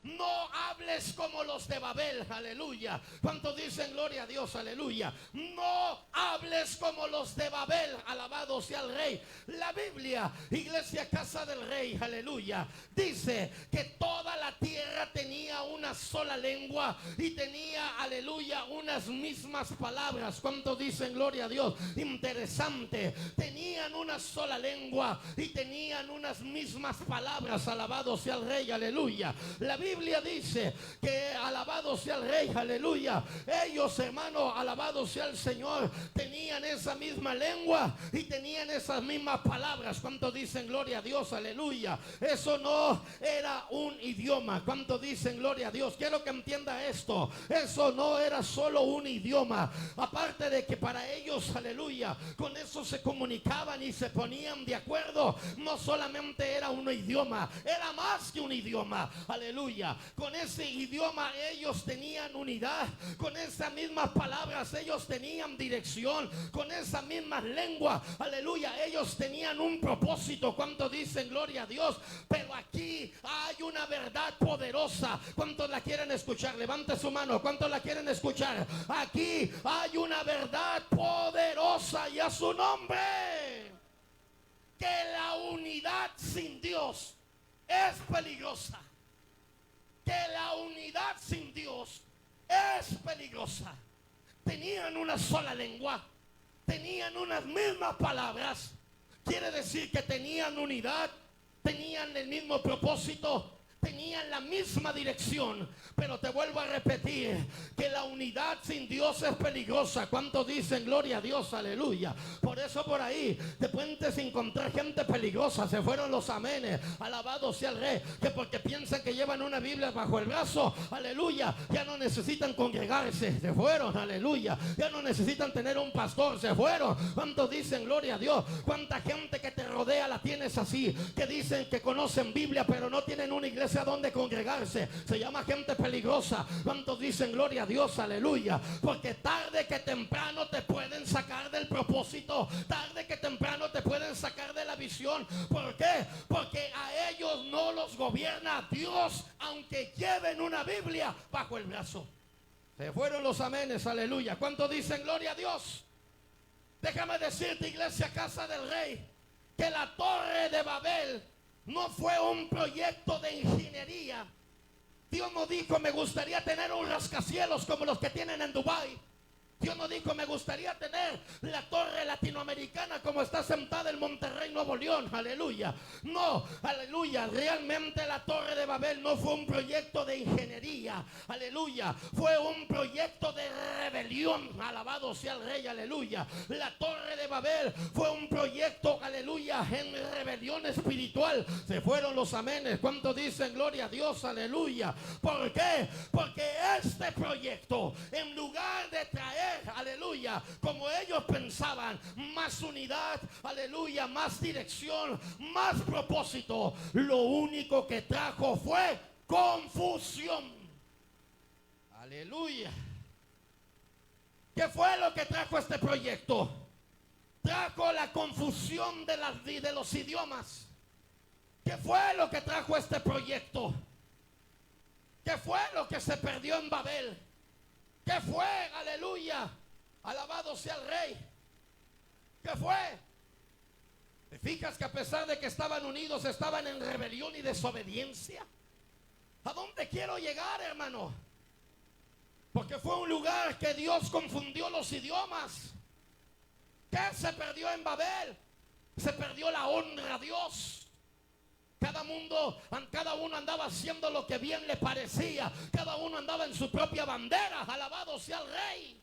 no hables como los de Babel, aleluya. ¿Cuántos dicen gloria a Dios, aleluya? No hables como los de Babel, alabado sea el Rey. La Biblia, iglesia, casa del Rey, aleluya, dice que toda la tierra tenía una sola lengua y tenía, aleluya, unas mismas palabras. ¿Cuántos dicen gloria a Dios? Interesante. Tenían una sola lengua y tenían unas mismas palabras, alabado sea el Rey, aleluya. La Biblia dice que alabado sea el Rey, aleluya, ellos, hermano, alabado sea el Señor, tenían esa misma lengua y tenían esas mismas palabras. ¿Cuántos dicen gloria a Dios, aleluya? Eso no era un idioma. ¿Cuántos dicen gloria a Dios? Quiero que entienda esto. Eso no era solo un idioma. Aparte de que para ellos, aleluya, con eso se comunicaban y se ponían de acuerdo. No solamente era un idioma, era más que un idioma, aleluya. Con ese idioma ellos tenían unidad. Con esas mismas palabras ellos tenían dirección. Con esa misma lengua, aleluya, ellos tenían un propósito. ¿Cuántos dicen gloria a Dios? Pero aquí hay una verdad poderosa. ¿Cuántos la quieren escuchar? Levante su mano. ¿Cuántos la quieren escuchar? Aquí hay una verdad poderosa y a su nombre: que la unidad sin Dios es peligrosa. Que la unidad sin Dios es peligrosa. Tenían una sola lengua, tenían unas mismas palabras. Quiere decir que tenían unidad, tenían el mismo propósito, tenían la misma dirección. Pero te vuelvo a repetir que la unidad sin Dios es peligrosa. ¿Cuántos dicen gloria a Dios, aleluya? Por eso por ahí te puedes encontrar gente peligrosa. Se fueron los amenes, alabado sea el Rey, que porque piensan que llevan una Biblia bajo el brazo, aleluya, ya no necesitan congregarse. Se fueron, aleluya. Ya no necesitan tener un pastor. Se fueron. ¿Cuántos dicen gloria a Dios? ¿Cuánta gente que te rodea la tienes así? Que dicen que conocen Biblia pero no tienen una iglesia donde congregarse. Se llama gente peligrosa. ¿Cuántos dicen gloria a Dios, aleluya? Porque tarde que temprano te pueden sacar del propósito, tarde que temprano te pueden sacar de la visión. ¿Por qué? Porque a ellos no los gobierna Dios, aunque lleven una Biblia bajo el brazo. Se fueron los amenes, aleluya. ¿Cuántos dicen gloria a Dios? Déjame decirte, iglesia, casa del Rey, que la torre de Babel no fue un proyecto de ingeniería. Dios no dijo: me gustaría tener un rascacielos como los que tienen en Dubái. Dios no dijo: me gustaría tener la torre latinoamericana como está sentada en Monterrey, Nuevo León. Aleluya. No, aleluya. Realmente la torre de Babel no fue un proyecto de ingeniería. Aleluya. Fue un proyecto de rebelión. Alabado sea el Rey. Aleluya. La torre de Babel fue un proyecto, aleluya, en rebelión espiritual. Se fueron los amenes. ¿Cuántos dicen gloria a Dios? Aleluya. ¿Por qué? Porque este proyecto, en lugar de traer, aleluya, como ellos pensaban, más unidad, aleluya, más dirección, más propósito, lo único que trajo fue confusión. Aleluya. ¿Qué fue lo que trajo este proyecto? Trajo la confusión de los idiomas. ¿Qué fue lo que trajo este proyecto? ¿Qué fue lo que se perdió en Babel? ¿Qué fue? Aleluya. Alabado sea el Rey. ¿Qué fue? ¿Te fijas que a pesar de que estaban unidos, estaban en rebelión y desobediencia? ¿A dónde quiero llegar, hermano? Porque fue un lugar que Dios confundió los idiomas. ¿Qué se perdió en Babel? Se perdió la honra a Dios. Cada uno andaba haciendo lo que bien le parecía. Cada uno andaba en su propia bandera. Alabado sea el Rey.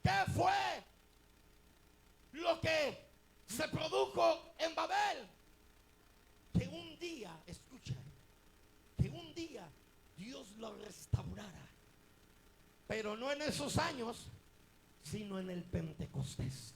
¿Qué fue lo que se produjo en Babel? Que un día, escucha, que un día Dios lo restaurara. Pero no en esos años, sino en el Pentecostés.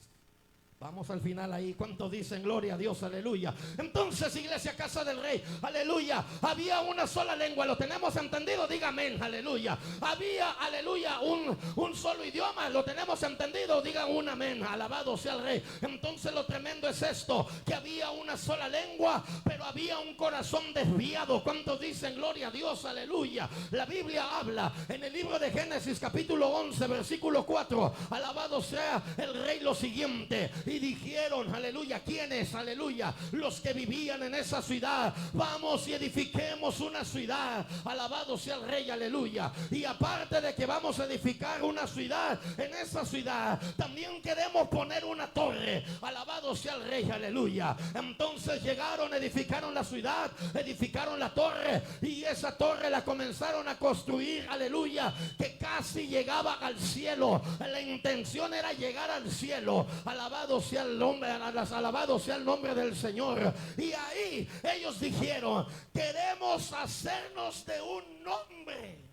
Vamos al final ahí. ¿Cuántos dicen gloria a Dios? Aleluya. Entonces, iglesia, casa del rey, aleluya, había una sola lengua. ¿Lo tenemos entendido? Diga amén, aleluya. Había, aleluya, un solo idioma. ¿Lo tenemos entendido? Diga un amén. Alabado sea el rey. Entonces lo tremendo es esto, que había una sola lengua, pero había un corazón desviado. ¿Cuántos dicen gloria a Dios? Aleluya. La Biblia habla en el libro de Génesis capítulo 11 versículo 4. Alabado sea el rey, lo siguiente. Y dijeron, aleluya, ¿quiénes? Aleluya, los que vivían en esa ciudad: vamos y edifiquemos una ciudad. Alabado sea el rey, aleluya. Y aparte de que vamos a edificar una ciudad, en esa ciudad también queremos poner una torre. Alabado sea el rey, aleluya. Entonces llegaron, edificaron la ciudad, edificaron la torre, y esa torre la comenzaron a construir, aleluya, que casi llegaba al cielo. La intención era llegar al cielo. Alabado sea el nombre, alabado sea el nombre del Señor. Y ahí ellos dijeron: queremos hacernos de un nombre.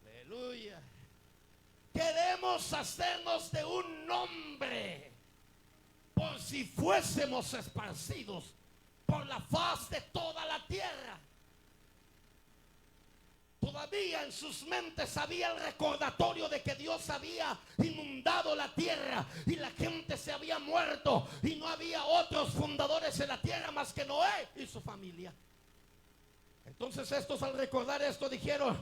Aleluya. Queremos hacernos de un nombre, por si fuésemos esparcidos por la faz de toda la tierra. Todavía en sus mentes había el recordatorio de que Dios había inundado la tierra y la gente se había muerto, y no había otros fundadores en la tierra más que Noé y su familia. Entonces estos, al recordar esto, dijeron: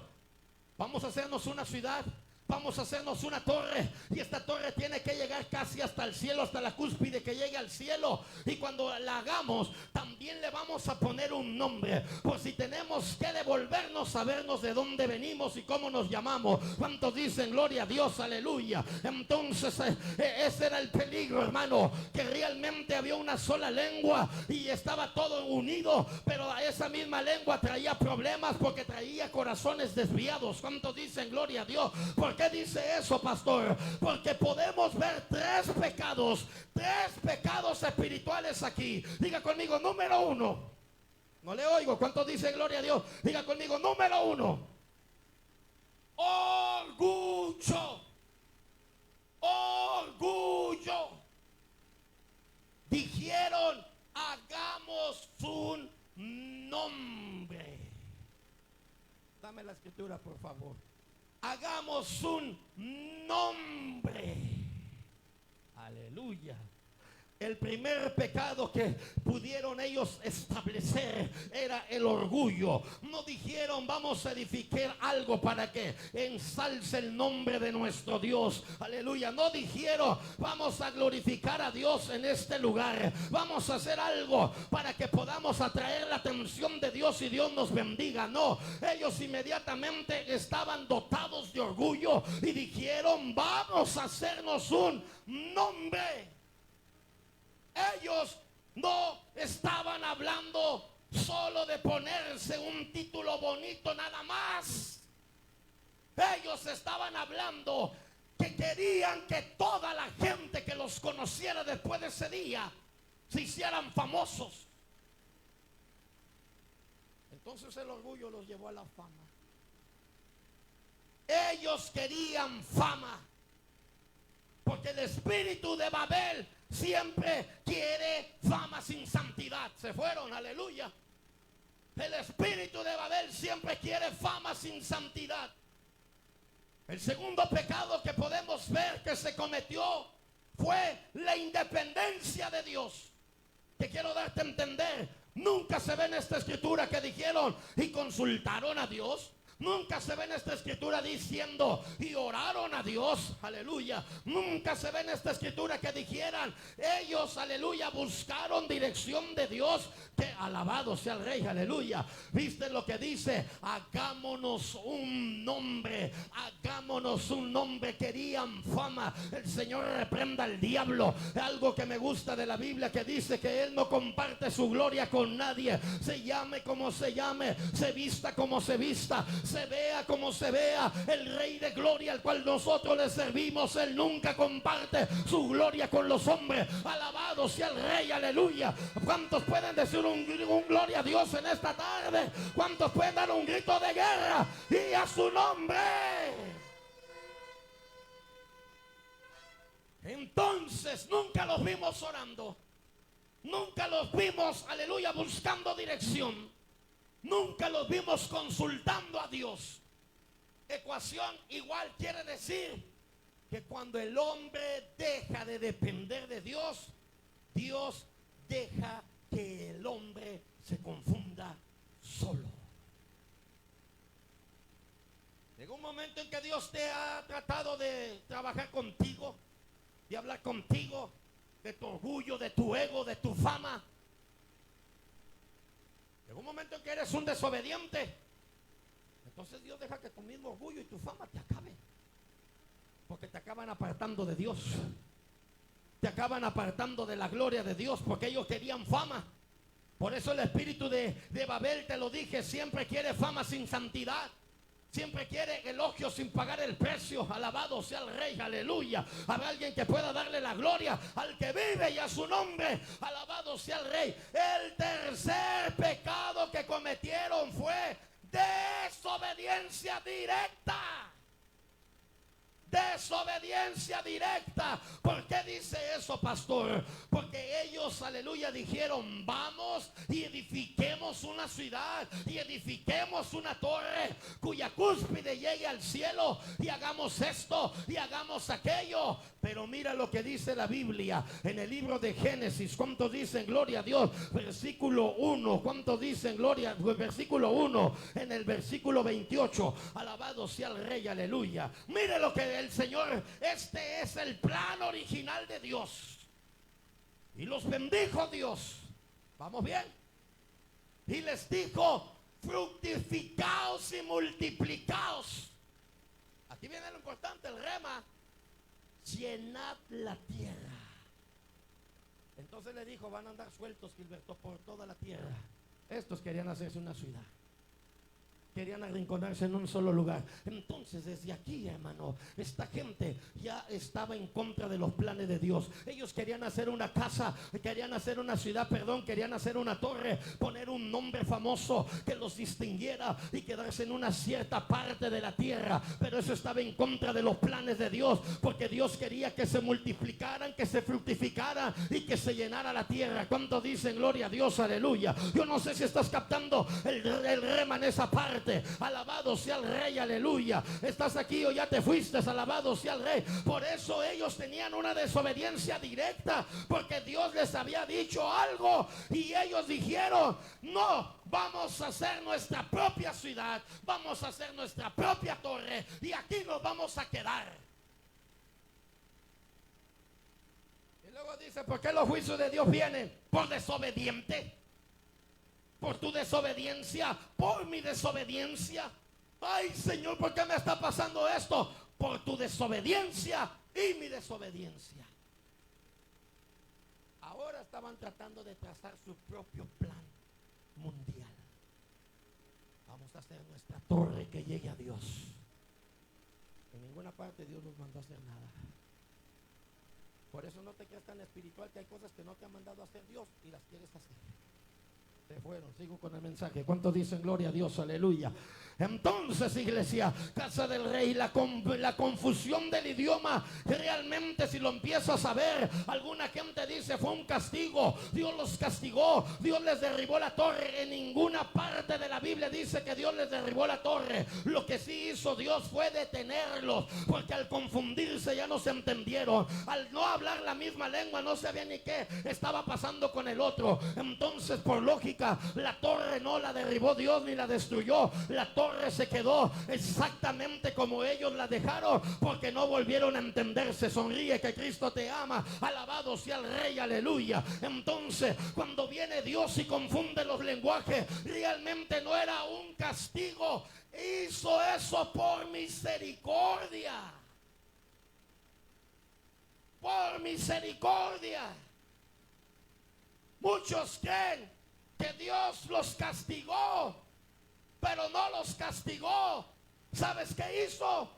vamos a hacernos una ciudad, vamos a hacernos una torre, y esta torre tiene que llegar casi hasta el cielo, hasta la cúspide, que llegue al cielo. Y cuando la hagamos, también le vamos a poner un nombre, por si tenemos que devolvernos, sabernos de dónde venimos y cómo nos llamamos. ¿Cuántos dicen gloria a Dios? Aleluya. Entonces ese era el peligro, hermano, que realmente había una sola lengua y estaba todo unido, pero a esa misma lengua traía problemas, porque traía corazones desviados. ¿Cuántos dicen gloria a Dios? ¿Por qué dice eso, pastor? Porque podemos ver tres pecados espirituales aquí. Diga conmigo, número uno. No le oigo. ¿Cuántos dicen gloria a Dios? Diga conmigo, número uno: orgullo. Orgullo. Dijeron: hagamos un nombre. Dame la escritura, por favor. Hagamos un nombre. Aleluya. El primer pecado que pudieron ellos establecer era el orgullo. No dijeron: vamos a edificar algo para que ensalce el nombre de nuestro Dios. Aleluya. No dijeron: vamos a glorificar a Dios en este lugar, vamos a hacer algo para que podamos atraer la atención de Dios y Dios nos bendiga. No, ellos inmediatamente estaban dotados de orgullo y dijeron: vamos a hacernos un nombre. Ellos no estaban hablando solo de ponerse un título bonito nada más. Ellos estaban hablando que querían que toda la gente que los conociera después de ese día se hicieran famosos. Entonces el orgullo los llevó a la fama. Ellos querían fama, porque el espíritu de Babel siempre quiere fama sin santidad. Se fueron, aleluya. El espíritu de Babel siempre quiere fama sin santidad. El segundo pecado que podemos ver que se cometió fue la independencia de Dios. Que quiero darte a entender, nunca se ve en esta escritura que dijeron y consultaron a Dios. Nunca se ve en esta escritura diciendo y oraron a Dios, aleluya. Nunca se ve en esta escritura que dijeran ellos, aleluya, buscaron dirección de Dios. Que alabado sea el rey, aleluya. ¿Viste lo que dice? Hagámonos un nombre, hagámonos un nombre. Querían fama. El Señor reprenda al diablo. Algo que me gusta de la Biblia, que dice que Él no comparte su gloria con nadie. Se llame como se llame, se vista como se vista, se vea como se vea, el Rey de gloria al cual nosotros le servimos, Él nunca comparte su gloria con los hombres. Alabado sea el Rey, aleluya. ¿Cuántos pueden decir un gloria a Dios en esta tarde? ¿Cuántos pueden dar un grito de guerra y a su nombre? Entonces nunca los vimos orando. Nunca los vimos, aleluya, buscando dirección. Nunca los vimos consultando a Dios. Ecuación igual quiere decir que cuando el hombre deja de depender de Dios, Dios deja que el hombre se confunda solo. Llegó un momento en que Dios te ha tratado de trabajar contigo, de hablar contigo, de tu orgullo, de tu ego, de tu fama. Llegó un momento en que eres un desobediente. Entonces Dios deja que tu mismo orgullo y tu fama te acaben. Porque te acaban apartando de Dios. Te acaban apartando de la gloria de Dios, porque ellos querían fama. Por eso el espíritu de Babel, te lo dije, siempre quiere fama sin santidad. Siempre quiere elogio sin pagar el precio. Alabado sea el Rey, aleluya. Habrá alguien que pueda darle la gloria al que vive y a su nombre. Alabado sea el Rey. El tercer pecado que cometieron fue desobediencia directa. Desobediencia directa. ¿Por qué dice eso, pastor? Porque ellos, aleluya, dijeron: vamos y edifiquemos una ciudad y edifiquemos una torre cuya cúspide llegue al cielo, y hagamos esto y hagamos aquello. Pero mira lo que dice la Biblia en el libro de Génesis. ¿Cuántos dicen gloria a Dios? Versículo 1. ¿Cuántos dicen gloria? Versículo 1. En el versículo 28. Alabado sea el Rey, aleluya. Mire lo que el Señor, este es el plan original de Dios. Y los bendijo Dios. ¿Vamos bien? Y les dijo: fructificaos y multiplicaos. Aquí viene lo importante, el rema: llenad la tierra. Entonces le dijo: van a andar sueltos, Gilberto, por toda la tierra. Estos querían hacerse una ciudad. Querían arrinconarse en un solo lugar. Entonces desde aquí, hermano, esta gente ya estaba en contra de los planes de Dios. Ellos querían hacer una casa, querían hacer una ciudad, querían hacer una torre, poner un nombre famoso que los distinguiera y quedarse en una cierta parte de la tierra. Pero eso estaba en contra de los planes de Dios, porque Dios quería que se multiplicaran, que se fructificaran y que se llenara la tierra. ¿Cuánto dicen gloria a Dios? Aleluya. Yo no sé si estás captando el rema en esa parte. Alabado sea el Rey, aleluya. Estás aquí o ya te fuiste, alabado sea el Rey. Por eso ellos tenían una desobediencia directa, porque Dios les había dicho algo y ellos dijeron: no, vamos a hacer nuestra propia ciudad, vamos a hacer nuestra propia torre y aquí nos vamos a quedar. Y luego dice: ¿por qué los juicios de Dios vienen? Por desobediente. Por tu desobediencia, por mi desobediencia. Ay, Señor, ¿por qué me está pasando esto? Por tu desobediencia y mi desobediencia. Ahora estaban tratando de trazar su propio plan mundial. Vamos a hacer nuestra torre que llegue a Dios. En ninguna parte Dios nos mandó a hacer nada. Por eso no te creas tan espiritual, que hay cosas que no te ha mandado a hacer Dios y las quieres hacer. Se fueron, sigo con el mensaje. ¿Cuántos dicen gloria a Dios? Aleluya. Entonces, iglesia, casa del Rey, la confusión del idioma, realmente si lo empiezas a ver, alguna gente dice: fue un castigo, Dios los castigó, Dios les derribó la torre. En ninguna parte de la Biblia dice que Dios les derribó la torre. Lo que sí hizo Dios fue detenerlos, porque al confundirse ya no se entendieron, al no hablar la misma lengua no sabía ni qué estaba pasando con el otro. Entonces, por lógica, la torre no la derribó Dios ni la destruyó. La torre se quedó exactamente como ellos la dejaron, porque no volvieron a entenderse. Sonríe, que Cristo te ama. Alabado sea el Rey, aleluya. Entonces, cuando viene Dios y confunde los lenguajes, realmente no era un castigo. Hizo eso por misericordia. Por misericordia. Muchos creen que Dios los castigó, pero no los castigó. ¿Sabes qué hizo?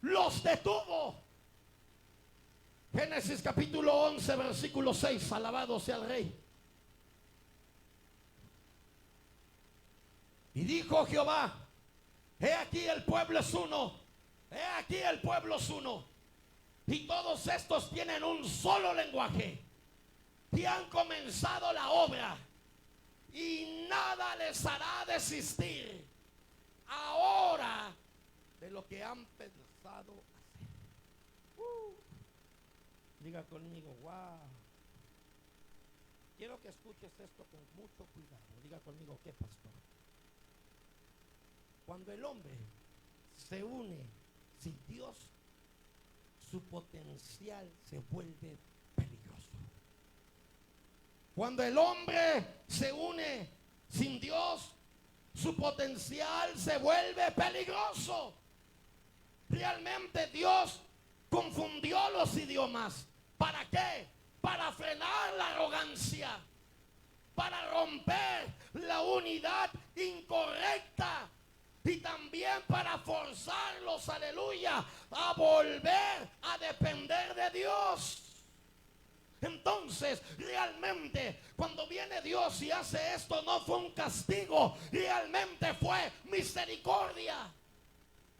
Los detuvo. Génesis capítulo 11, versículo 6. Alabado sea el Rey. Y dijo Jehová: he aquí el pueblo es uno. He aquí el pueblo es uno. Y todos estos tienen un solo lenguaje. Y han comenzado la obra. Y nada les hará desistir ahora de lo que han pensado hacer. Diga conmigo, wow. Quiero que escuches esto con mucho cuidado. Diga conmigo, ¿qué, pastor? Cuando el hombre se une sin Dios, su potencial se vuelve peligroso. Cuando el hombre se une sin Dios, su potencial se vuelve peligroso. Realmente Dios confundió los idiomas. ¿Para qué? Para frenar la arrogancia, para romper la unidad incorrecta y también para forzarlos, aleluya, a volver a depender de Dios. Entonces, realmente, cuando viene Dios y hace esto, no fue un castigo, realmente fue misericordia.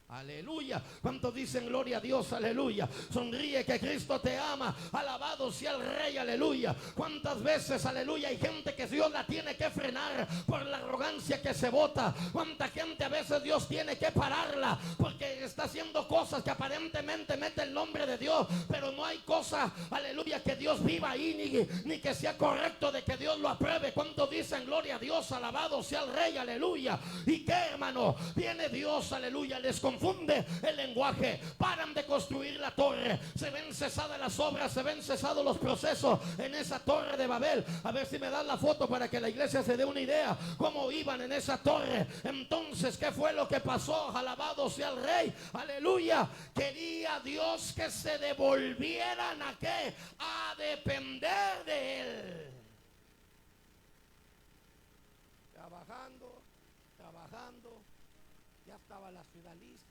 Aleluya. ¿Cuántos dicen gloria a Dios? Aleluya. Sonríe que Cristo te ama. Alabado sea el Rey. Aleluya. ¿Cuántas veces, aleluya, hay gente que Dios la tiene que frenar por la arrogancia que se bota? ¿Cuánta gente a veces Dios tiene que pararla porque está haciendo cosas que aparentemente mete el nombre de Dios, pero no hay cosa, aleluya, que Dios viva ahí, ni que sea correcto de que Dios lo apruebe? ¿Cuántos dicen gloria a Dios? Alabado sea el Rey. Aleluya. ¿Y qué, hermano? Viene Dios, aleluya, les confunde el lenguaje, paran de construir la torre, se ven cesadas las obras, se ven cesados los procesos en esa torre de Babel. A ver si me dan la foto para que la iglesia se dé una idea cómo iban en esa torre. Entonces, ¿qué fue lo que pasó? Alabado sea el Rey. Aleluya. Quería Dios que se devolvieran ¿a qué? A depender de Él. Trabajando, ya estaba la ciudad lista.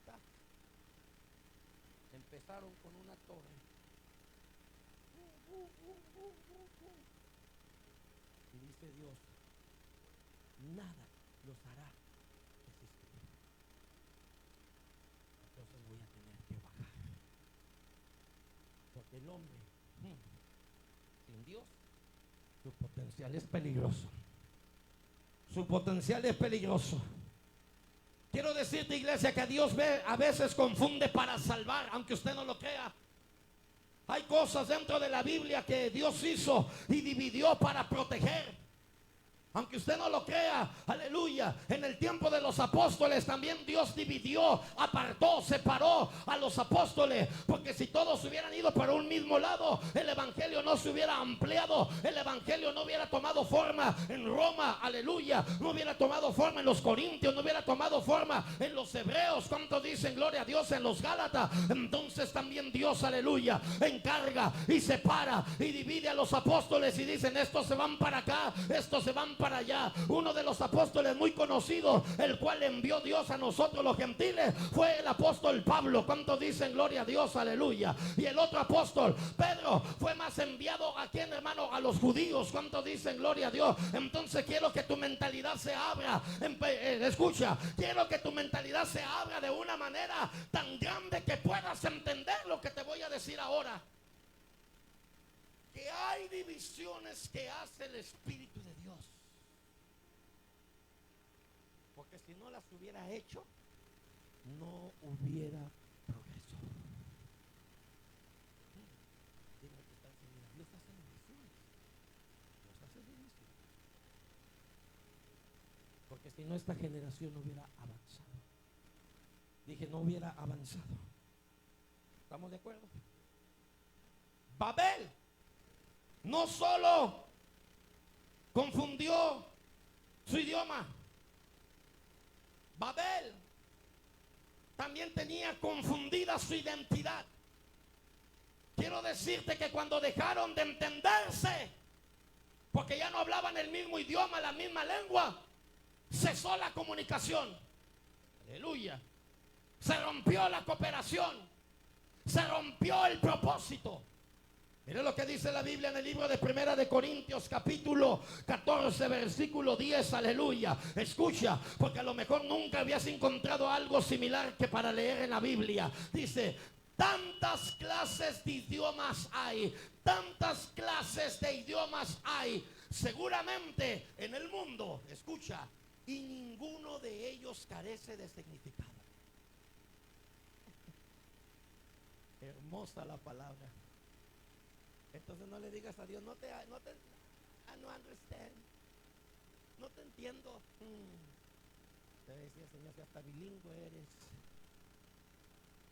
Empezaron con una torre. Y dice Dios, nada los hará desistir. Entonces voy a tener que bajar. Porque el hombre sin Dios, su potencial es peligroso. Su potencial es peligroso. Quiero decirte, iglesia, que Dios a veces confunde para salvar, aunque usted no lo crea. Hay cosas dentro de la Biblia que Dios hizo y dividió para proteger. Aunque usted no lo crea, aleluya, en el tiempo de los apóstoles también Dios dividió, apartó, separó a los apóstoles. Porque si todos hubieran ido para un mismo lado, el evangelio no se hubiera ampliado, el evangelio no hubiera tomado forma en Roma, aleluya, no hubiera tomado forma en los corintios, no hubiera tomado forma en los hebreos. ¿Cuántos dicen gloria a Dios? En los gálatas. Entonces también Dios, aleluya, encarga y separa y divide a los apóstoles y dicen, estos se van para acá, estos se van para allá. Uno de los apóstoles muy conocidos, el cual envió Dios a nosotros los gentiles, fue el apóstol Pablo. ¿Cuántos dicen gloria a Dios? Aleluya. Y el otro apóstol, Pedro, fue más enviado a quien, hermano, a los judíos. ¿Cuántos dicen gloria a Dios? Entonces quiero que tu mentalidad se abra. Escucha, quiero que tu mentalidad se abra de una manera tan grande que puedas entender lo que te voy a decir ahora. Que hay divisiones que hace el Espíritu de Dios. Porque si no las hubiera hecho, no hubiera progreso. Dime que está enseñando. Dios hace divisiones. Dios hace divisiones. Porque si no, esta generación no hubiera avanzado. Dije, no hubiera avanzado. ¿Estamos de acuerdo? Babel no solo confundió su idioma, Babel también tenía confundida su identidad. Quiero decirte que cuando dejaron de entenderse, porque ya no hablaban el mismo idioma, la misma lengua, cesó la comunicación. Aleluya. Se rompió la cooperación, se rompió el propósito. Mire lo que dice la Biblia en el libro de Primera de Corintios, capítulo 14, versículo 10, aleluya. Escucha, porque a lo mejor nunca habías encontrado algo similar que para leer en la Biblia. Dice, Tantas clases de idiomas hay, tantas clases de idiomas hay, seguramente en el mundo, escucha, y ninguno de ellos carece de significado. Hermosa la palabra. Entonces no le digas a Dios, no te I no understand, no te entiendo. Te decía, Señor, que hasta bilingüe eres.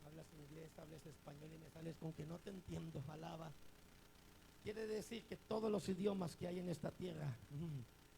Hablas inglés, hablas español y me sales con que no te entiendo. Alaba. Quiere decir que todos los idiomas que hay en esta tierra,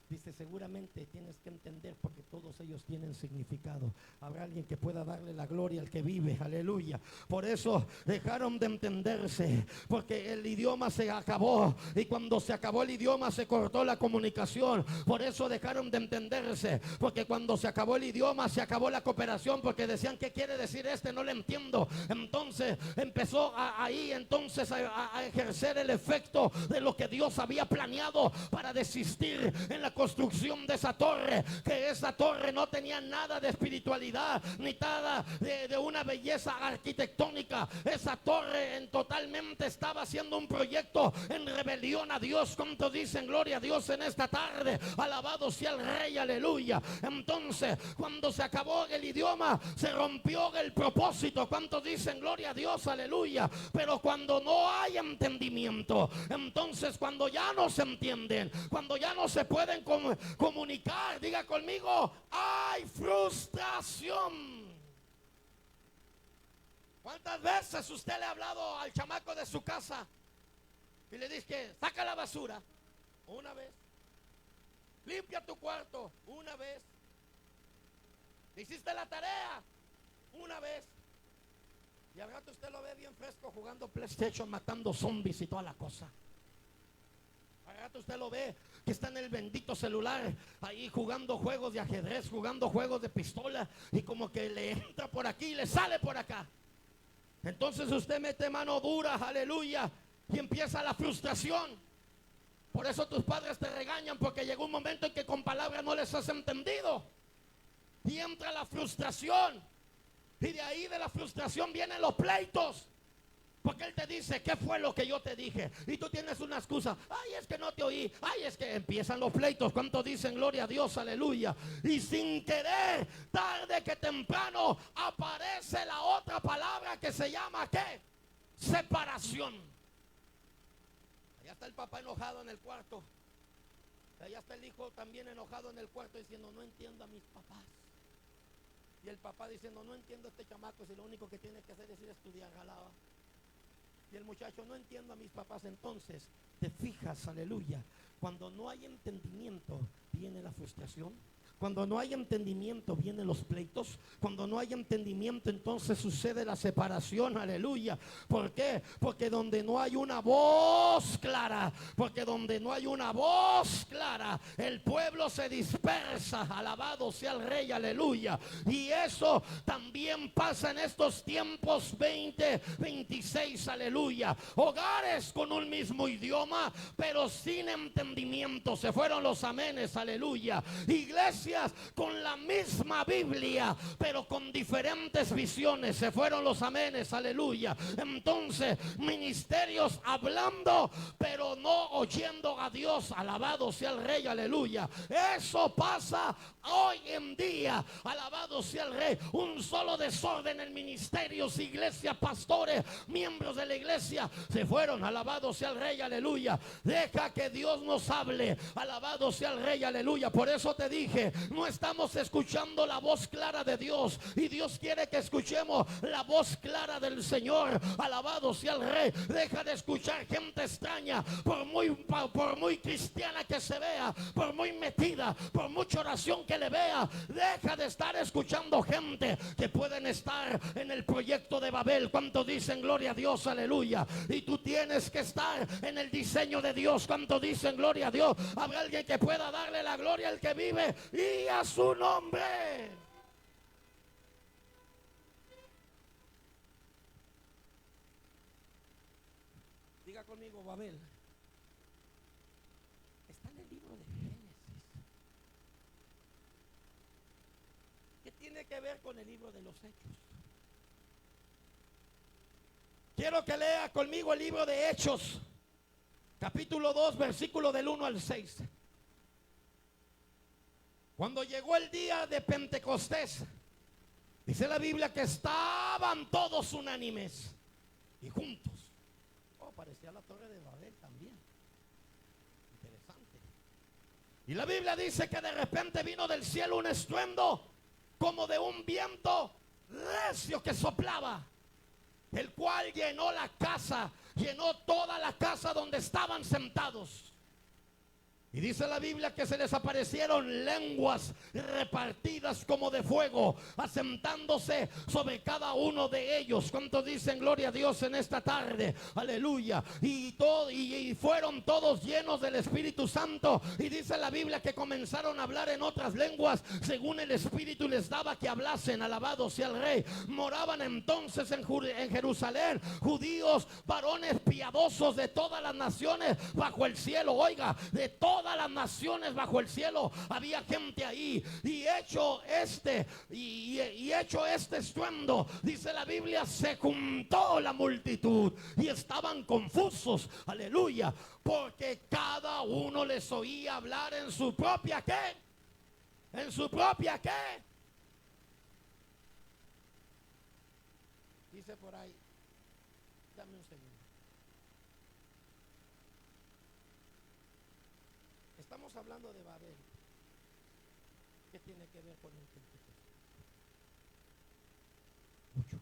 dice, seguramente tienes que entender porque todos ellos tienen significado. Habrá alguien que pueda darle la gloria al que vive, aleluya. Por eso dejaron de entenderse, porque el idioma se acabó, y cuando se acabó el idioma se cortó la comunicación. Por eso dejaron de entenderse, porque cuando se acabó el idioma se acabó la cooperación, porque decían, ¿qué quiere decir este? No le entiendo. Entonces empezó ahí entonces a ejercer el efecto de lo que Dios había planeado para desistir en la construcción de esa torre, que esa torre no tenía nada de espiritualidad ni nada de una belleza arquitectónica. Esa torre totalmente estaba haciendo un proyecto en rebelión a Dios. ¿Cuántos dicen gloria a Dios en esta tarde? Alabado sea el Rey, aleluya. Entonces cuando se acabó el idioma se rompió el propósito. ¿Cuántos dicen gloria a Dios, aleluya? Pero cuando no hay entendimiento, entonces cuando ya no se entienden, cuando ya no se pueden comunicar, diga conmigo, hay frustración. ¿Cuántas veces usted le ha hablado al chamaco de su casa y le dice que saca la basura? Una vez. Limpia tu cuarto. Una vez. ¿Hiciste la tarea? Una vez. Y al rato usted lo ve bien fresco jugando PlayStation, matando zombies y toda la cosa. Al rato usted lo ve que está en el bendito celular ahí jugando juegos de ajedrez, jugando juegos de pistola, y como que le entra por aquí y le sale por acá. Entonces usted mete mano dura, aleluya, y empieza la frustración. Por eso tus padres te regañan, porque llegó un momento en que con palabras no les has entendido. Y entra la frustración. Y de ahí, de la frustración, vienen los pleitos. Porque él te dice, ¿qué fue lo que yo te dije? Y tú tienes una excusa. Ay, es que no te oí. Ay, es que empiezan los pleitos. ¿Cuántos dicen gloria a Dios? Aleluya. Y sin querer, tarde que temprano, aparece la otra palabra que se llama, ¿qué? Separación. Allá está el papá enojado en el cuarto. Allá está el hijo también enojado en el cuarto, diciendo, no entiendo a mis papás. Y el papá diciendo, no entiendo a este chamaco, si lo único que tiene que hacer es ir a estudiar, alaba. Y el muchacho, no entiendo a mis papás. Entonces te fijas, aleluya, cuando no hay entendimiento viene la frustración. Cuando no hay entendimiento vienen los pleitos. Cuando no hay entendimiento entonces sucede la separación, aleluya. ¿Por qué? Porque donde no hay una voz clara, porque donde no hay una voz clara, el pueblo se dispersa. Alabado sea el Rey, aleluya. Y eso también pasa en estos tiempos 2026, aleluya. Hogares con un mismo idioma, pero sin entendimiento. Se fueron los amenes, aleluya. Iglesias con la misma Biblia, pero con diferentes visiones. Se fueron los amenes, aleluya. Entonces, ministerios hablando, pero no oyendo a Dios. Alabado sea el Rey, aleluya. Eso pasa hoy en día. Alabado sea el Rey. Un solo desorden en ministerios, iglesias, pastores, miembros de la iglesia se fueron. Alabado sea el Rey, aleluya. Deja que Dios nos hable. Alabado sea el Rey, aleluya. Por eso te dije, no estamos escuchando la voz clara de Dios, y Dios quiere que escuchemos la voz clara del Señor. Alabado sea el Rey. Deja de escuchar gente extraña, por muy cristiana que se vea, por muy metida, por mucha oración que le vea. Deja de estar escuchando gente que pueden estar en el proyecto de Babel. ¿Cuántos dicen gloria a Dios? Aleluya. Y tú tienes que estar en el diseño de Dios. ¿Cuántos dicen gloria a Dios? Habrá alguien que pueda darle la gloria al que vive y a su nombre. Diga conmigo, Babel está en el libro de Génesis. ¿Qué tiene que ver con el libro de los Hechos? Quiero que lea conmigo el libro de Hechos, capítulo 2, versículo del 1 al 6. Cuando llegó el día de Pentecostés, dice la Biblia que estaban todos unánimes y juntos. Oh, parecía la Torre de Babel también. Interesante. Y la Biblia dice que de repente vino del cielo un estruendo como de un viento recio que soplaba, el cual llenó la casa, llenó toda la casa donde estaban sentados. Y dice la Biblia que se les aparecieron lenguas repartidas como de fuego, asentándose sobre cada uno de ellos. ¿Cuántos dicen gloria a Dios en esta tarde? Aleluya. Y fueron todos llenos del Espíritu Santo. Y dice la Biblia que comenzaron a hablar en otras lenguas según el Espíritu les daba que hablasen. Alabado sea el Rey. Moraban entonces en Jerusalén judíos, varones piadosos de todas las naciones bajo el cielo. Oiga, de todas las naciones bajo el cielo había gente ahí. Y hecho este estruendo, dice la Biblia, se juntó la multitud y estaban confusos, aleluya, porque cada uno les oía hablar en su propia ¿qué? En su propia ¿qué? Dice por ahí, dame un segundo. Estamos hablando de Babel. ¿Qué tiene que ver con el Pentecostés? Mucho.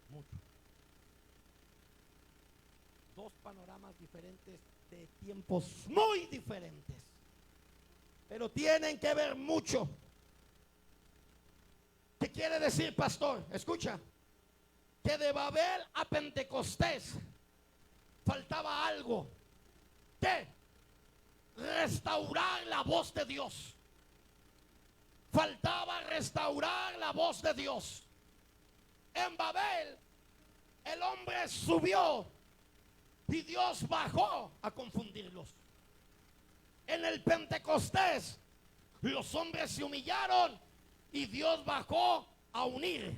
Mucho. Dos panoramas diferentes de tiempos muy diferentes, pero tienen que ver mucho. ¿Qué quiere decir, pastor? Escucha, que de Babel a Pentecostés faltaba algo. ¿Qué? Restaurar la voz de Dios. Faltaba restaurar la voz de Dios. En Babel el hombre subió y Dios bajó a confundirlos. En el Pentecostés los hombres se humillaron y Dios bajó a unir.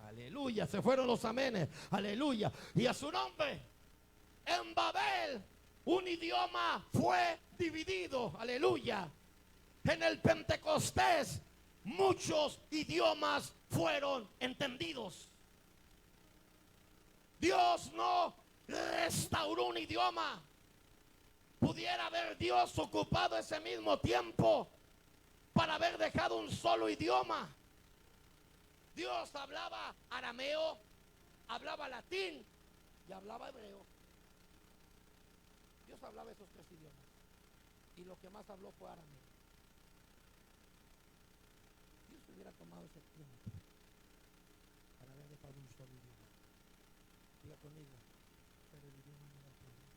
Aleluya, se fueron los amenes. Aleluya. Y a su nombre, en Babel un idioma fue dividido. Aleluya. En el Pentecostés muchos idiomas fueron entendidos. Dios no restauró un idioma. Pudiera haber Dios ocupado ese mismo tiempo para haber dejado un solo idioma. Dios hablaba arameo, hablaba latín y hablaba hebreo. Dios hablaba esos tres idiomas y lo que más habló fue arameo. Dios hubiera tomado ese tiempo para haber dejado un solo idioma. Diga conmigo, pero el idioma no era el problema.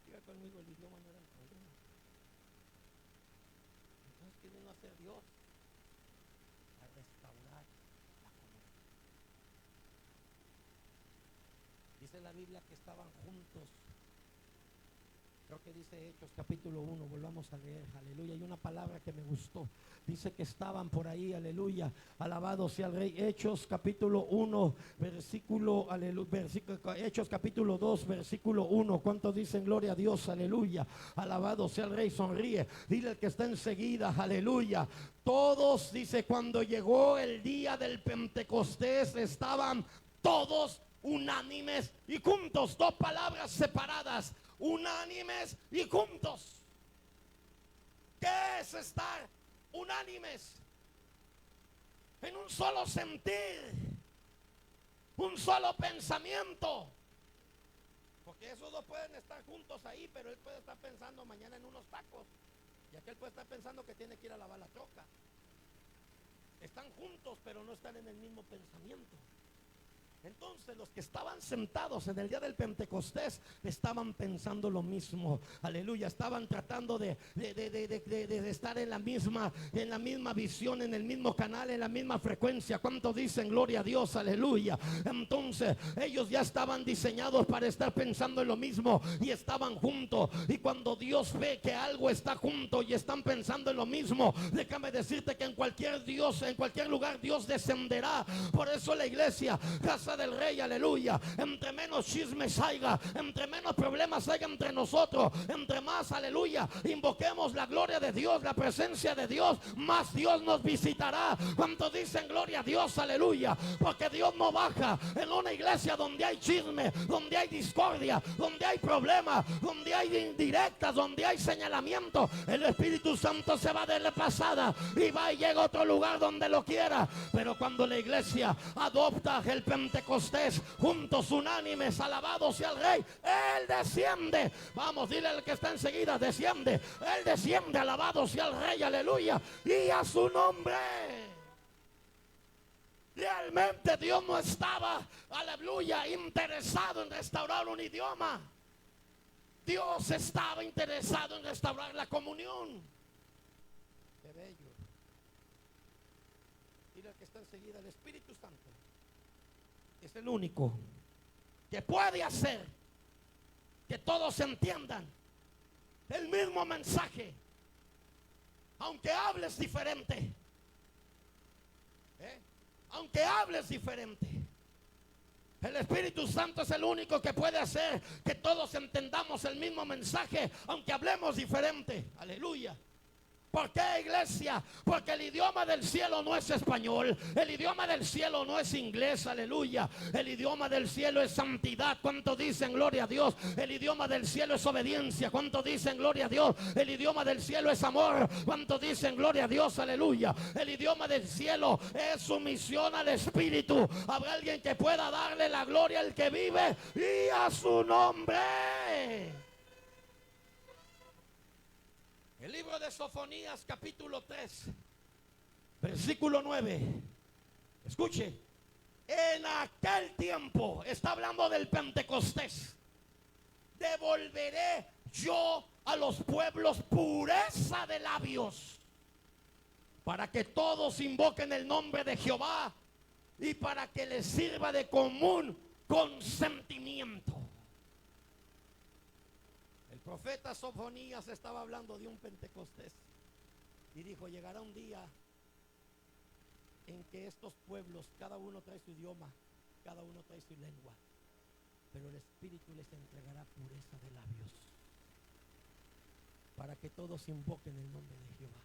Diga conmigo, el idioma no era el problema. Entonces, ¿qué vino a hacer Dios? A restaurar la comunidad. Dice la Biblia que estaban juntos. Creo que dice Hechos capítulo 1, volvamos a leer, aleluya. Hay una palabra que me gustó. Dice que estaban por ahí, aleluya. Alabado sea el Rey. Hechos capítulo 1, versículo, aleluya. Hechos capítulo 2, versículo 1. ¿Cuántos dicen gloria a Dios? Aleluya. Alabado sea el Rey. Sonríe. Dile al que está enseguida, aleluya. Todos, dice, cuando llegó el día del Pentecostés, estaban todos unánimes y juntos. Dos palabras separadas. Unánimes y juntos. ¿Qué es estar unánimes? En un solo sentir, un solo pensamiento. Porque esos dos pueden estar juntos ahí, pero él puede estar pensando mañana en unos tacos y aquel puede estar pensando que tiene que ir a lavar la troca. Están juntos, pero no están en el mismo pensamiento. Entonces los que estaban sentados en el día del Pentecostés estaban pensando lo mismo. Aleluya. Estaban tratando de estar en la misma visión, en el mismo canal, en la misma frecuencia. ¿Cuántos dicen gloria a Dios? Aleluya. Entonces ellos ya estaban diseñados para estar pensando en lo mismo y estaban juntos. Y cuando Dios ve que algo está junto y están pensando en lo mismo, déjame decirte que en cualquier lugar Dios descenderá. Por eso la iglesia, casa del Rey, aleluya, entre menos chismes haya, entre menos problemas haya entre nosotros, entre más, aleluya, invoquemos la gloria de Dios, la presencia de Dios, más Dios nos visitará. ¿Cuántos dicen gloria a Dios? Aleluya. Porque Dios no baja en una iglesia donde hay chisme, donde hay discordia, donde hay problemas, donde hay indirectas, donde hay señalamiento. El Espíritu Santo se va de la pasada y va y llega a otro lugar donde lo quiera. Pero cuando la iglesia adopta el Pentecostés, juntos, unánimes, alabados sea el Rey, Él desciende. Vamos, dile al que está enseguida, desciende. Él desciende, alabado sea el Rey, aleluya, y a su nombre. Realmente Dios no estaba, aleluya, interesado en restaurar un idioma. Dios estaba interesado en restaurar la comunión. Qué bello. Dile al que está enseguida, el Espíritu Santo es el único que puede hacer que todos entiendan el mismo mensaje, aunque hables diferente. Aunque hables diferente, el Espíritu Santo es el único que puede hacer que todos entendamos el mismo mensaje, aunque hablemos diferente. Aleluya. ¿Por qué, iglesia? Porque el idioma del cielo no es español, el idioma del cielo no es inglés, aleluya. El idioma del cielo es santidad. ¿Cuántos dicen gloria a Dios? El idioma del cielo es obediencia. ¿Cuántos dicen gloria a Dios? El idioma del cielo es amor. ¿Cuántos dicen gloria a Dios? Aleluya. El idioma del cielo es sumisión al Espíritu. Habrá alguien que pueda darle la gloria al que vive y a su nombre. El libro de Sofonías, capítulo 3, versículo 9. Escuche. En aquel tiempo, está hablando del Pentecostés, devolveré yo a los pueblos pureza de labios, para que todos invoquen el nombre de Jehová y para que les sirva de común consentimiento. El profeta Sofonías estaba hablando de un Pentecostés y dijo: llegará un día en que estos pueblos, cada uno trae su idioma, cada uno trae su lengua, pero el Espíritu les entregará pureza de labios para que todos invoquen el nombre de Jehová.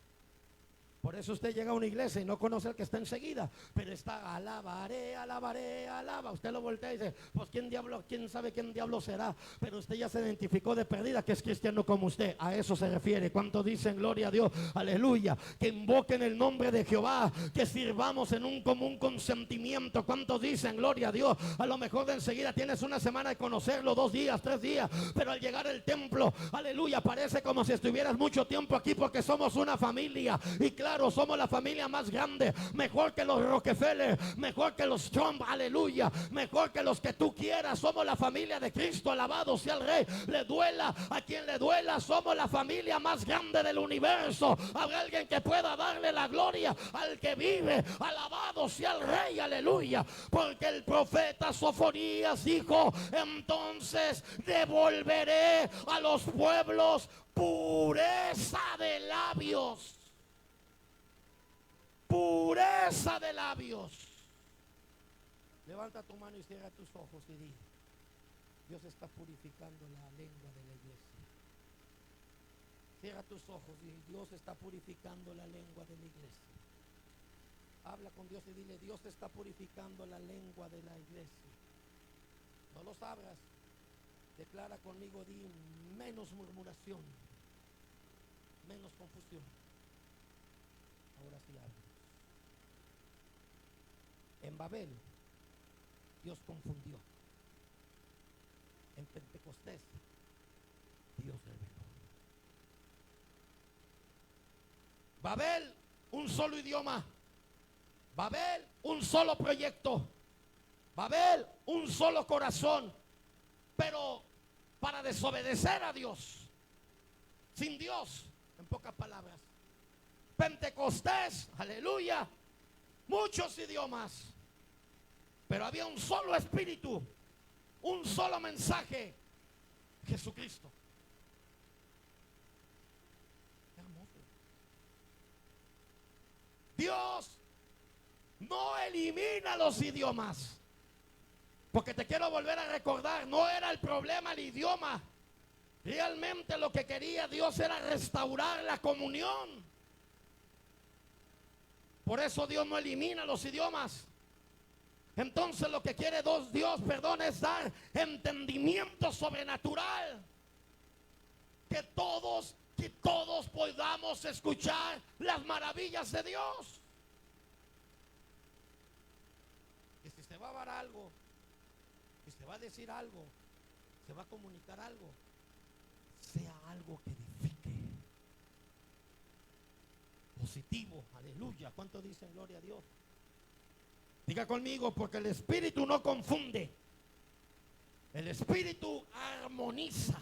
Por eso usted llega a una iglesia y no conoce al que está enseguida, pero está alabaré, alabaré, alaba. Usted lo voltea y dice: pues quién sabe quién diablo será. Pero usted ya se identificó de perdida que es cristiano como usted. A eso se refiere. ¿Cuántos dicen gloria a Dios? Aleluya. Que invoquen el nombre de Jehová, que sirvamos en un común consentimiento. ¿Cuántos dicen gloria a Dios? A lo mejor de enseguida tienes una semana de conocerlo, 2 días, 3 días, pero al llegar al templo, aleluya, parece como si estuvieras mucho tiempo aquí, porque somos una familia. Y claro, somos la familia más grande, mejor que los Rockefeller, mejor que los Trump, aleluya, mejor que los que tú quieras. Somos la familia de Cristo, alabado sea el Rey. Le duela a quien le duela, somos la familia más grande del universo. Habrá alguien que pueda darle la gloria al que vive, alabado sea el Rey, aleluya. Porque el profeta Sofonías dijo: entonces devolveré a los pueblos pureza de labios. Pureza de labios. Levanta tu mano y cierra tus ojos y di: Dios está purificando la lengua de la iglesia. Cierra tus ojos y Dios está purificando la lengua de la iglesia. Habla con Dios y dile: Dios está purificando la lengua de la iglesia. No los abras. Declara conmigo, di: menos murmuración, menos confusión. Ahora sí habla. En Babel, Dios confundió. En Pentecostés, Dios reveló. Babel, un solo idioma. Babel, un solo proyecto. Babel, un solo corazón, pero para desobedecer a Dios, sin Dios, en pocas palabras. Pentecostés, aleluya, muchos idiomas, pero había un solo espíritu, un solo mensaje, Jesucristo. Hermoso. Dios no elimina los idiomas, porque te quiero volver a recordar, no era el problema el idioma. Realmente lo que quería Dios era restaurar la comunión. Por eso Dios no elimina los idiomas. Entonces lo que quiere Dios, es dar entendimiento sobrenatural. Que todos podamos escuchar las maravillas de Dios. Y si se va a hablar algo, si se va a decir algo, se va a comunicar algo, sea algo que edifique, positivo, aleluya. ¿Cuántos dicen gloria a Dios? Diga conmigo, porque el Espíritu no confunde, el Espíritu armoniza.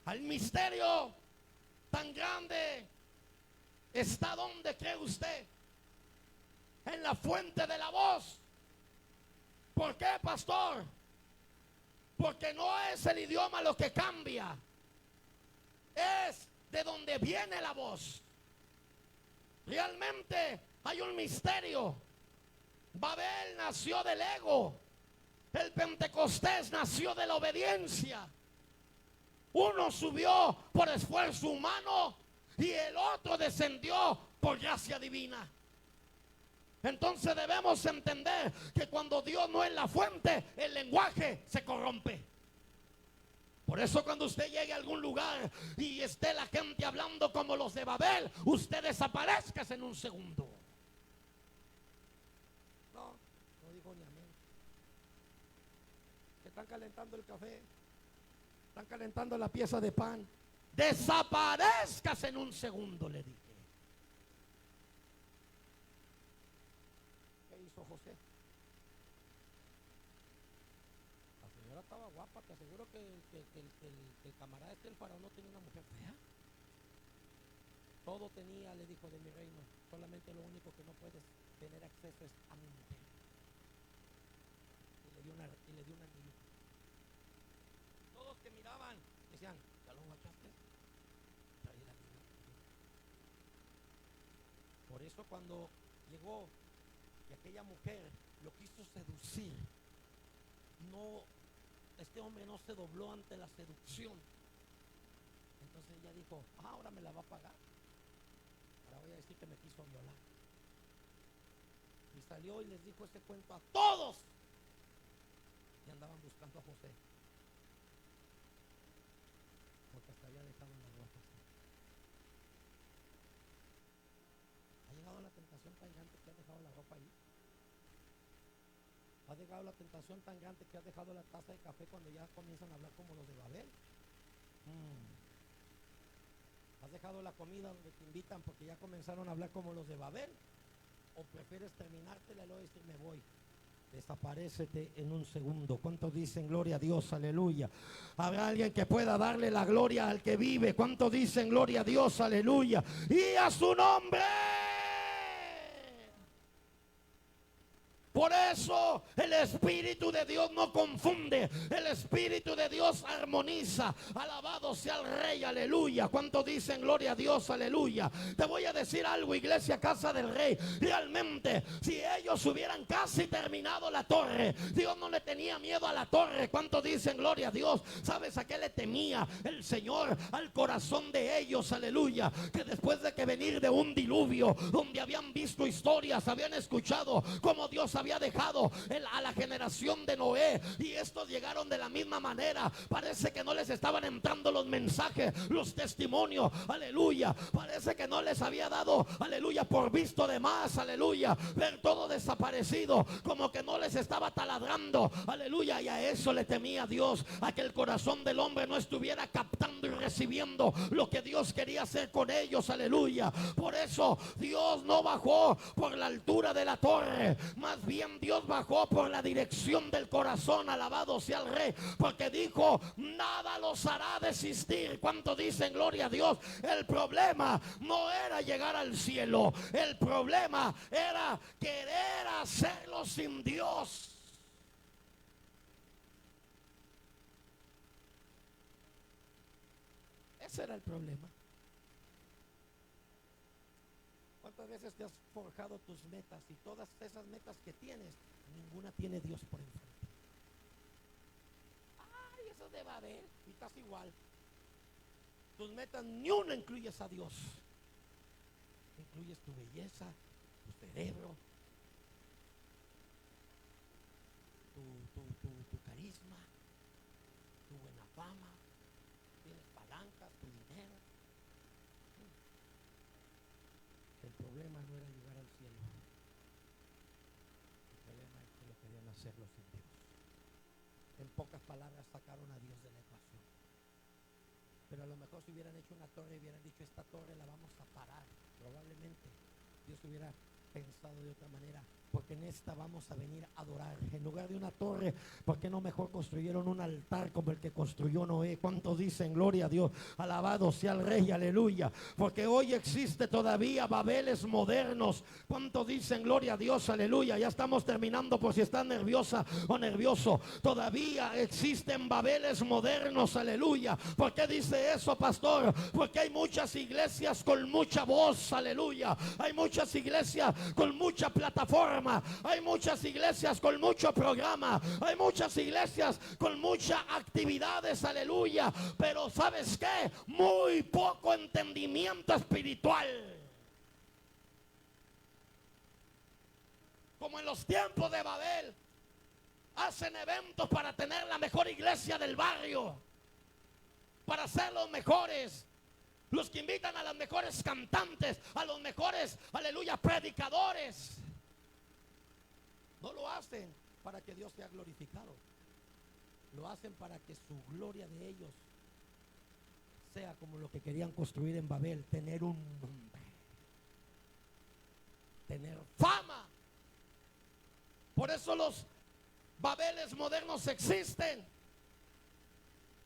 Al misterio tan grande está, donde cree usted, en la fuente de la voz. ¿Por qué, pastor? Porque no es el idioma lo que cambia, es de donde viene la voz. Realmente hay un misterio. Babel nació del ego, el Pentecostés nació de la obediencia. Uno subió por esfuerzo humano y el otro descendió por gracia divina. Entonces debemos entender que cuando Dios no es la fuente, el lenguaje se corrompe. Por eso cuando usted llegue a algún lugar y esté la gente hablando como los de Babel, usted desaparezca en un segundo. No dijo ni amén. Que están calentando el café, están calentando la pieza de pan. Desaparezcas en un segundo, le dije. ¿Qué hizo José? La señora estaba guapa. Te aseguro que el camarada el faraón no tenía una mujer fea. Todo tenía, le dijo, de mi reino. Solamente lo único que no puedes tener acceso es a mi mujer. Y le dio un anillo. Todos que miraban decían, ¿ya lo guachaste? Trae el anillo. Por eso cuando llegó y aquella mujer lo quiso seducir, este hombre no se dobló ante la seducción. Entonces ella dijo, ahora me la va a pagar. Ahora voy a decir que me quiso violar. Y salió y les dijo ese cuento a todos. Y andaban buscando a José, porque hasta había dejado una ropa. ¿Ha llegado la tentación tan grande que ha dejado la ropa ahí? ¿Ha llegado la tentación tan grande que has dejado la taza de café cuando ya comienzan a hablar como los de Babel? ¿Has dejado la comida donde te invitan porque ya comenzaron a hablar como los de Babel? ¿O prefieres terminártela y luego decir me voy? Desaparécete en un segundo. ¿Cuántos dicen gloria a Dios? Aleluya. Habrá alguien que pueda darle la gloria al que vive. ¿Cuántos dicen gloria a Dios? Aleluya. Y a su nombre. Por eso el Espíritu de Dios no confunde, el Espíritu de Dios armoniza. Alabado sea el Rey, aleluya. ¿Cuántos dicen gloria a Dios? Aleluya. Te voy a decir algo, iglesia, casa del Rey. Realmente, si ellos hubieran casi terminado la torre, Dios no le tenía miedo a la torre. ¿Cuántos dicen gloria a Dios? ¿Sabes a qué le temía el Señor? Al corazón de ellos, aleluya. Que después de que venir de un diluvio, donde habían visto historias, habían escuchado cómo Dios había había dejado a la generación de Noé, y estos llegaron de la misma manera. Parece que no les estaban entrando los mensajes, los testimonios, aleluya. Parece que no les había dado, aleluya, por visto de más, aleluya, ver todo desaparecido, como que no les estaba taladrando, aleluya. Y a eso le temía Dios, a que el corazón del hombre no estuviera captando y recibiendo lo que Dios quería hacer con ellos, aleluya. Por eso Dios no bajó por la altura de la torre, más bien Dios bajó por la dirección del corazón. Alabado sea el Rey, porque dijo: nada los hará desistir. ¿Cuánto dicen gloria a Dios? El problema no era llegar al cielo, el problema era querer hacerlo sin Dios. Ese era el problema. ¿Cuántas veces te has forjado tus metas y todas esas metas que tienes, ninguna tiene Dios por enfrente? Ay, eso de Babel, y estás igual. Tus metas ni una incluyes a Dios. Incluyes tu belleza, tu cerebro, tu carisma, tu buena fama, tienes palancas, tu dinero. El problema no era llegar al cielo. El problema es que lo querían hacerlo sin Dios. En pocas palabras, sacaron a Dios de la ecuación. Pero a lo mejor si hubieran hecho una torre, hubieran dicho: esta torre la vamos a parar. Probablemente Dios hubiera pensado de otra manera: porque en esta vamos a venir a adorar. En lugar de una torre, ¿por qué no mejor construyeron un altar como el que construyó Noé? ¿Cuántos dicen gloria a Dios? Alabado sea el Rey, aleluya. Porque hoy existe todavía Babeles modernos. ¿Cuántos dicen gloria a Dios? Aleluya. Ya estamos terminando, por si están nerviosa o nervioso. Todavía existen Babeles modernos, aleluya. ¿Por qué dice eso, pastor? Porque hay muchas iglesias con mucha voz, aleluya. Hay muchas iglesias con mucha plataforma. Hay muchas iglesias con mucho programa. Hay muchas iglesias con muchas actividades, aleluya. Pero ¿sabes qué? Muy poco entendimiento espiritual. Como en los tiempos de Babel, hacen eventos para tener la mejor iglesia del barrio, para ser los mejores. Los que invitan a las mejores cantantes, a los mejores, aleluya, predicadores. No lo hacen para que Dios sea glorificado. Lo hacen para que su gloria de ellos sea como lo que querían construir en Babel: tener un nombre, tener fama. Por eso los Babeles modernos existen.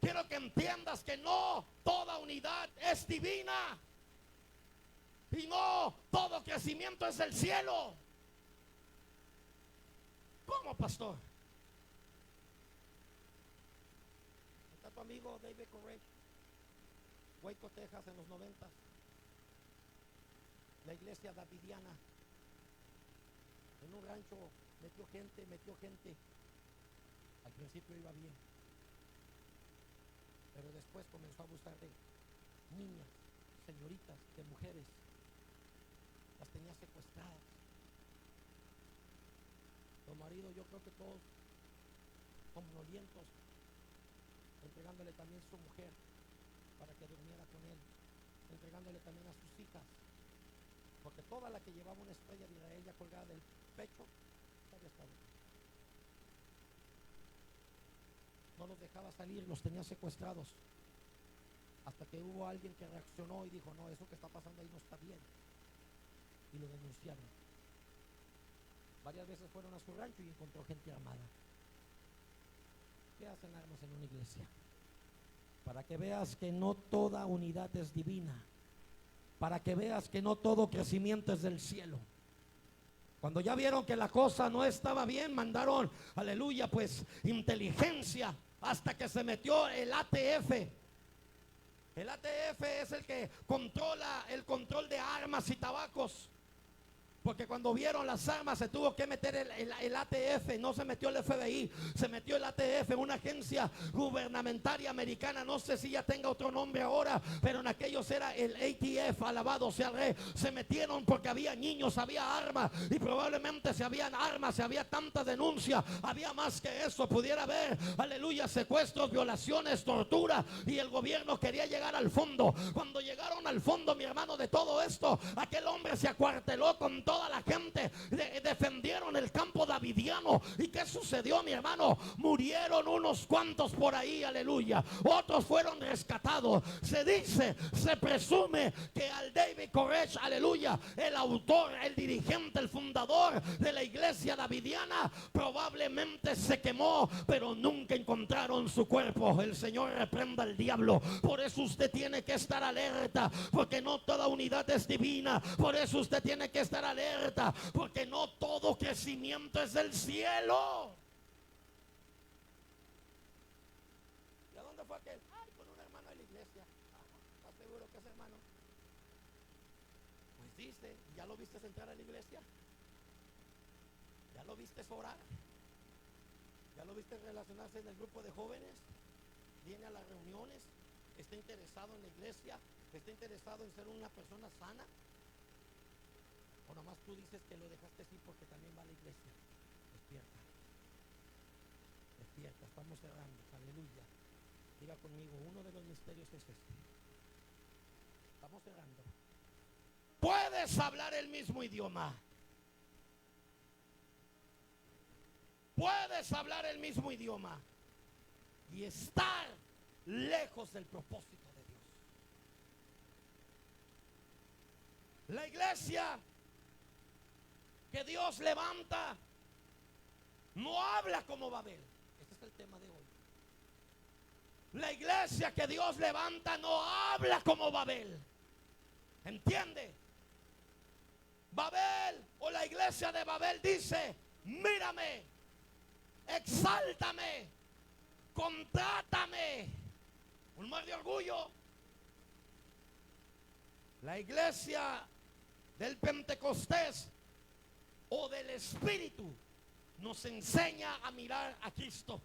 Quiero que entiendas que no toda unidad es divina, y no todo crecimiento es del cielo. ¿Cómo, pastor? Está tu amigo David Correa, Waco, Texas, en los 90. La iglesia davidiana. En un rancho metió gente. Al principio iba bien, pero después comenzó a abusar de niñas, señoritas, de mujeres. Las tenía secuestradas. Los maridos, yo creo que todos somnolientos, entregándole también su mujer para que durmiera con él, entregándole también a sus hijas, porque toda la que llevaba una estrella de Israel ya colgada del pecho había estado. No los dejaba salir, los tenía secuestrados, hasta que hubo alguien que reaccionó y dijo: no, eso que está pasando ahí no está bien, y lo denunciaron. Varias veces fueron a su rancho y encontró gente armada. ¿Qué hacen armas en una iglesia? Para que veas que no toda unidad es divina, para que veas que no todo crecimiento es del cielo. Cuando ya vieron que la cosa no estaba bien, mandaron, aleluya, pues inteligencia, hasta que se metió el ATF. El ATF es el que controla el control de armas y tabacos. Porque cuando vieron las armas se tuvo que meter el ATF, no se metió el FBI, se metió el ATF, una agencia gubernamental americana, no sé si ya tenga otro nombre ahora, pero en aquellos era el ATF, alabado sea el Rey. Se metieron porque había niños, había armas, y probablemente si habían armas, si había tanta denuncia, había más que eso, pudiera haber, aleluya, secuestros, violaciones, tortura, y el gobierno quería llegar al fondo. Cuando llegaron al fondo, mi hermano, de todo esto, aquel hombre se acuarteló con toda la gente, defendieron el campo davidiano. ¿Y qué sucedió, mi hermano? Murieron unos cuantos por ahí, aleluya, otros fueron rescatados. Se dice, se presume que al David Koresh, aleluya, el autor, el dirigente, el fundador de la iglesia davidiana, probablemente se quemó, pero nunca encontraron su cuerpo. El Señor reprenda al diablo. Por eso usted tiene que estar alerta, porque no toda unidad es divina. Por eso usted tiene que estar alerta, porque no todo crecimiento es del cielo. ¿Y a dónde fue aquel? Ay, con un hermano de la iglesia. ¿Estás seguro que es hermano? Pues dice, ¿ya lo viste entrar a la iglesia? ¿Ya lo viste orar? ¿Ya lo viste relacionarse en el grupo de jóvenes? ¿Viene a las reuniones? ¿Está interesado en la iglesia? ¿Está interesado en ser una persona sana? ¿O nomás tú dices que lo dejaste así porque también va a la iglesia? Despierta. Despierta, estamos cerrando. Aleluya. Diga conmigo, uno de los misterios es este. Estamos cerrando. Puedes hablar el mismo idioma. Puedes hablar el mismo idioma y estar lejos del propósito de Dios. La iglesia que Dios levanta no habla como Babel. Este es el tema de hoy. La iglesia que Dios levanta no habla como Babel. ¿Entiende? Babel, o la iglesia de Babel, dice: mírame, exáltame, contrátame. Un mar de orgullo. La iglesia del Pentecostés o del Espíritu nos enseña a mirar a Cristo,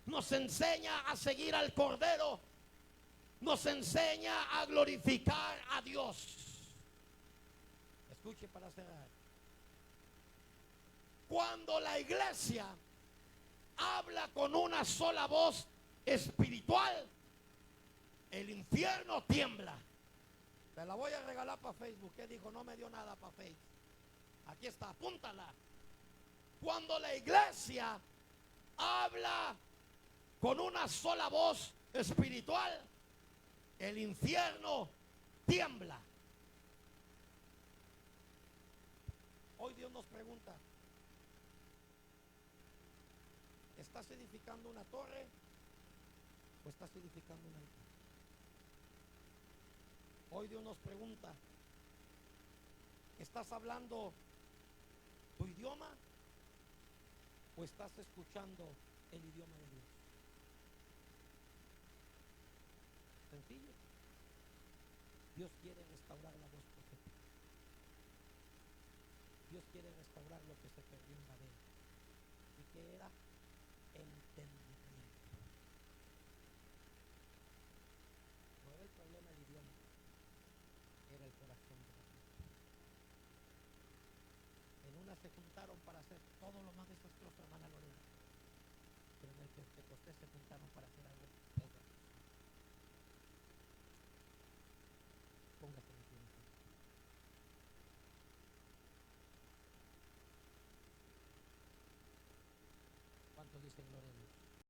nos enseña a seguir al Cordero, nos enseña a glorificar a Dios. Escuche para cerrar. Cuando la iglesia habla con una sola voz espiritual, el infierno tiembla. Te la voy a regalar para Facebook. ¿Qué dijo? No me dio nada para Facebook. Aquí está, apúntala. Cuando la iglesia habla con una sola voz espiritual, el infierno tiembla. Hoy Dios nos pregunta: ¿estás edificando una torre o estás edificando una iglesia? Hoy Dios nos pregunta: ¿estás hablando tu idioma o estás escuchando el idioma de Dios? Sencillo. Dios quiere restaurar la voz profética. Dios quiere restaurar lo que se perdió en Babel. ¿Y qué era? Entendimiento. No era el problema del idioma, era el corazón de la gente. En una se juntaron para hacer todo lo más desastroso, hermana Lorena, pero en el Pentecostés se juntaron para hacer algo poderoso. Póngase de pie. ¿Cuántos dicen gloria a Dios?